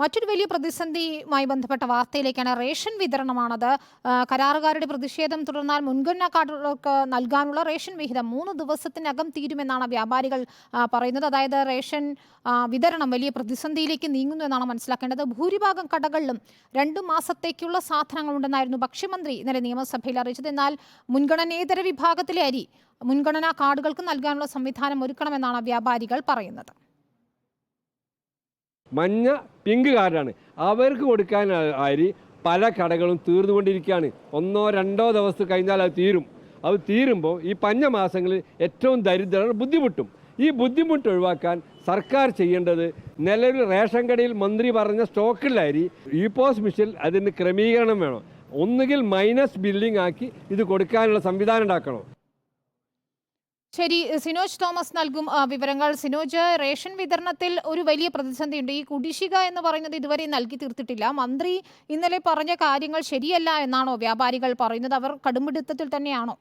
മറ്റൊരു വലിയ പ്രതിസന്ധിയുമായി ബന്ധപ്പെട്ട വാർത്തയിലേക്കാണ്. റേഷൻ വിതരണമാണത്. കരാറുകാരുടെ പ്രതിഷേധം തുടർന്നാൽ മുൻഗണനാ കാർഡുകൾക്ക് നൽകാനുള്ള റേഷൻ വിഹിതം 3 ദിവസത്തിനകം തീരുമെന്നാണ് വ്യാപാരികൾ പറയുന്നത്. അതായത് റേഷൻ വിതരണം വലിയ പ്രതിസന്ധിയിലേക്ക് നീങ്ങുന്നു എന്നാണ് മനസ്സിലാക്കേണ്ടത്. ഭൂരിഭാഗം കടകളിലും 2 മാസത്തേക്കുള്ള സാധനങ്ങളുണ്ടെന്നായിരുന്നു ഭക്ഷ്യമന്ത്രി ഇന്നലെ നിയമസഭയിൽ അറിയിച്ചത്. എന്നാൽ മുൻഗണനേതര വിഭാഗത്തിലെ അരി മുൻഗണനാ കാർഡുകൾക്ക് നൽകാനുള്ള സംവിധാനം ഒരുക്കണമെന്നാണ് വ്യാപാരികൾ പറയുന്നത്. മഞ്ഞ പിങ്ക് കാർഡാണ് അവർക്ക് കൊടുക്കാൻ അരി പല കടകളും തീർന്നുകൊണ്ടിരിക്കുകയാണ്. 1-2 ദിവസം കഴിഞ്ഞാൽ അത് തീരും. അത് തീരുമ്പോൾ ഈ പഞ്ഞ മാസങ്ങളിൽ ഏറ്റവും ദരിദ്രർ ബുദ്ധിമുട്ടും. ഈ ബുദ്ധിമുട്ട് ഒഴിവാക്കാൻ സർക്കാർ ചെയ്യേണ്ടത് നിലവിൽ റേഷൻ കടയിൽ മന്ത്രി പറഞ്ഞ സ്റ്റോക്കുള്ള അരി ഇ-പോസ് മിഷനിൽ അതിന് ക്രമീകരണം വേണം. ഒന്നുകിൽ മൈനസ് ബില്ലിംഗ് ആക്കി ഇത് കൊടുക്കാനുള്ള സംവിധാനം ഉണ്ടാക്കണം. ശരി, സിനോജ് തോമസ് നൽകും വിവരങ്ങൾ. സിനോജ്, റേഷൻ വിതരണത്തിൽ ഒരു വലിയ പ്രതിസന്ധിയുണ്ട്. ഈ കുടിശ്ശിക എന്ന് പറയുന്നത് ഇതുവരെ നൽകി തീർത്തിട്ടില്ല. മന്ത്രി ഇന്നലെ പറഞ്ഞ കാര്യങ്ങൾ ശരിയല്ല എന്നാണോ വ്യാപാരികൾ പറയുന്നത്? അവർ കടുംപിടുത്തത്തിൽ തന്നെയാണോ?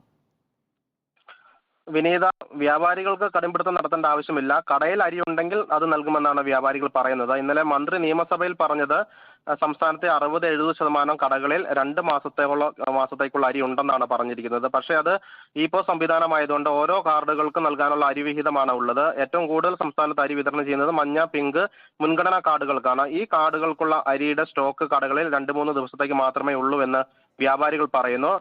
വിനീത, വ്യാപാരികൾക്ക് കടുംപിടുത്തം നടത്തേണ്ട ആവശ്യമില്ല. കടയിൽ അരി ഉണ്ടെങ്കിൽ അത് നൽകുമെന്നാണ് വ്യാപാരികൾ പറയുന്നത്. ഇന്നലെ മന്ത്രി നിയമസഭയിൽ പറഞ്ഞത് സംസ്ഥാനത്തെ 60-70% കടകളിൽ 2 മാസത്തേക്കുള്ള അരി ഉണ്ടെന്നാണ് പറഞ്ഞിരിക്കുന്നത്. പക്ഷേ അത് ഇ-പോസ് സംവിധാനമായതുകൊണ്ട് ഓരോ കാർഡുകൾക്ക് നൽകാനുള്ള അരി വിഹിതമാണ് ഉള്ളത്. ഏറ്റവും കൂടുതൽ സംസ്ഥാനത്ത് അരി വിതരണം ചെയ്യുന്നത് മഞ്ഞ, പിങ്ക് മുൻഗണനാ കാർഡുകൾക്കാണ്. ഈ കാർഡുകൾക്കുള്ള അരിയുടെ സ്റ്റോക്ക് കടകളിൽ 2-3 ദിവസത്തേക്ക് മാത്രമേ ഉള്ളൂ എന്ന് വ്യാപാരികൾ പറയുന്നു.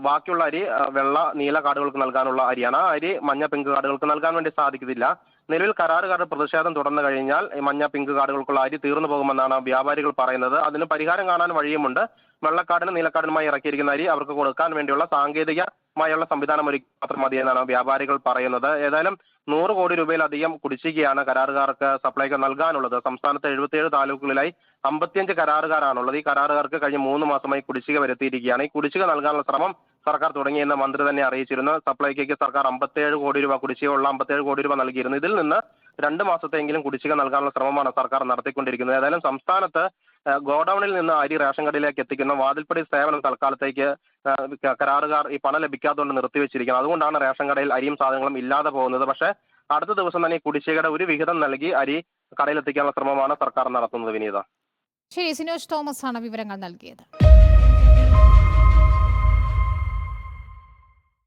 ബാക്കിയുള്ള അരി വെള്ള, നീല കാർഡുകൾക്ക് നൽകാനുള്ള അരിയാണ്. ആ അരി മഞ്ഞ, പിങ്ക് കാർഡുകൾക്ക് നൽകാൻ വേണ്ടി സാധിക്കുന്നില്ല. നിലവിൽ കരാറുകാരുടെ പ്രതിഷേധം തുടർന്നു കഴിഞ്ഞാൽ മഞ്ഞ, പിങ്ക് കാർഡുകൾക്കുള്ള അരി തീർന്നു പോകുമെന്നാണ് വ്യാപാരികൾ പറയുന്നത്. അതിന് പരിഹാരം കാണാൻ വഴിയുമുണ്ട്. വെള്ളക്കാർഡിനും നീലക്കാർഡിനുമായി ഇറക്കിയിരിക്കുന്ന അരി അവർക്ക് കൊടുക്കാൻ വേണ്ടിയുള്ള സാങ്കേതികമായുള്ള സംവിധാനം ഒരുക്കി മാത്രം മതിയെന്നാണ് വ്യാപാരികൾ പറയുന്നത്. ഏതായാലും 100 കോടി രൂപയിലധികം കുടിശ്ശികയാണ് കരാറുകാർക്ക് സപ്ലൈകോ നൽകാനുള്ളത്. സംസ്ഥാനത്ത് 77 താലൂക്കുകളിലായി 55 കരാറുകാരാണുള്ളത്. ഈ കരാറുകാർക്ക് കഴിഞ്ഞ 3 മാസമായി കുടിശ്ശിക വരുത്തിയിരിക്കുകയാണ്. ഈ കുടിശ്ശിക നൽകാനുള്ള ശ്രമം സർക്കാർ തുടങ്ങിയെന്ന് മന്ത്രി തന്നെ അറിയിച്ചിരുന്നു. സപ്ലൈകോയ്ക്ക് സർക്കാർ 57 കോടി രൂപ കുടിശ്ശികയുള്ള 57 കോടി രൂപ നൽകിയിരുന്നു. ഇതിൽ നിന്ന് 2 മാസത്തെങ്കിലും കുടിശ്ശിക നൽകാനുള്ള ശ്രമമാണ് സർക്കാർ നടത്തിക്കൊണ്ടിരിക്കുന്നത്. ഏതായാലും സംസ്ഥാനത്ത് ഗോഡൌണിൽ നിന്ന് അരി റേഷൻ കടയിലേക്ക് എത്തിക്കുന്ന വാതിൽപ്പടി സേവനം തൽക്കാലത്തേക്ക് കരാറുകാർ ഈ പണം ലഭിക്കാത്തതുകൊണ്ട് നിർത്തിവെച്ചിരിക്കുന്നത്. അതുകൊണ്ടാണ് റേഷൻ കടയിൽ അരിയും സാധനങ്ങളും ഇല്ലാതെ പോകുന്നത്. പക്ഷേ അടുത്ത ദിവസം തന്നെ ഈ കുടിശ്ശികയുടെ ഒരു വിഹിതം നൽകി അരി കടയിലെത്തിക്കാനുള്ള ശ്രമമാണ് സർക്കാർ നടത്തുന്നത്. വിനീത. ശരി, സിനോജ് തോമസ് ആണ് വിവരങ്ങൾ നൽകിയത്.